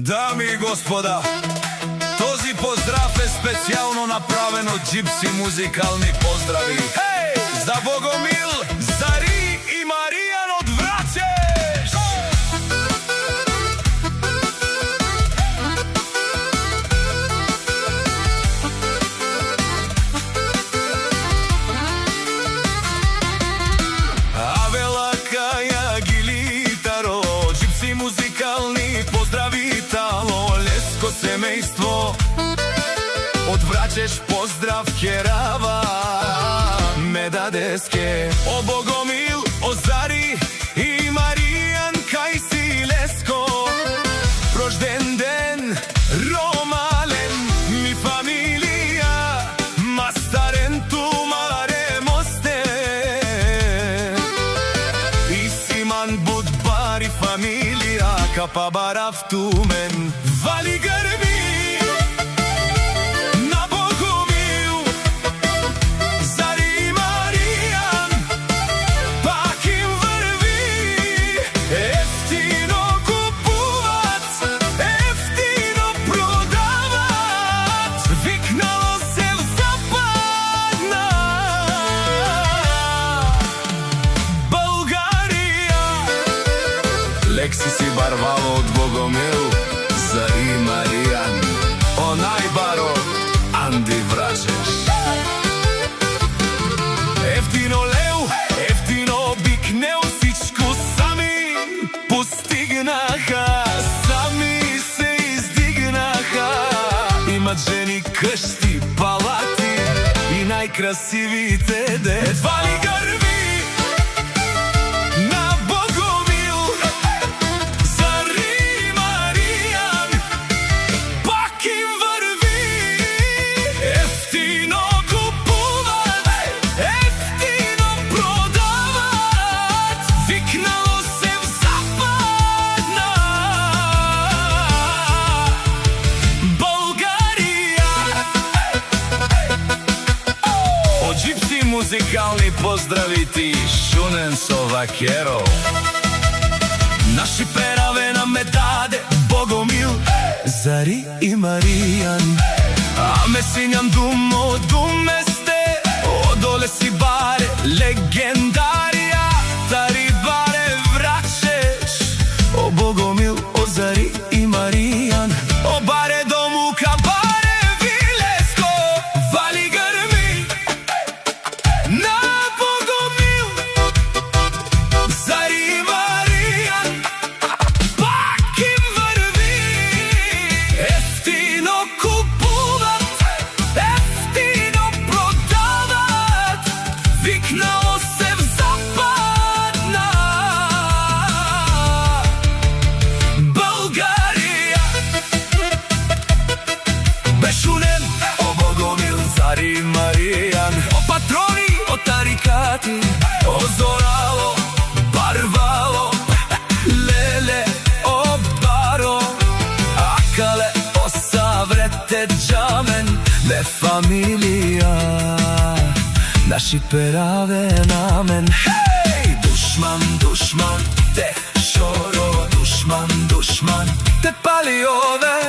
Дами и господа, този поздрав е специјално направен од Джипси музикални поздрави. За Богомил, Зари и Маријан од Врачеш! Авела Каја Гилитаро, Джипси музикални поздрави тало, Леско семејство од Врачеш поздрав Керава ме дадеске. О Богомил, о Зари и Маријан, кај си Леско, рожден ден ромален ми фамилија, мастарен тумаре мосте и Симан Будбари фамилија, капа барав тумен вали грби. Лекси си барвало од Богомил, Зари Маријан, онај баро Анди Врачеш. Ефтино леу, ефтино бикнеу, всичко сами постигнаха, сами се издигнаха. Имат жени, къщи, палати и најкрасивите деца. Вали грби! Музикални поздрави ти, Шунен со Вакеро. Наши пераве нам ме даде Богомил, Зари и Маријан. Аме сињан думо думесте, одоле си баре легендарија, Тари баре Врачеш. О Богомил, о Зари и Маријан, о баре домука, баре Вилеско, вали грми. На Богомил, Зари и Маријан, пак им врви. Ефтино купуват, ефтино продават, викнало се в Западна Българија. Бешунен, о Богомил, Зари и Маријан, о патрони, о тарикати, о Зорало, Барвало, Леле, о Баро, Акале, о Саврете Джамен, ме фамилија, наши пераве намен. Хеј! Душман, душман, те шоро, душман, душман, те пали ове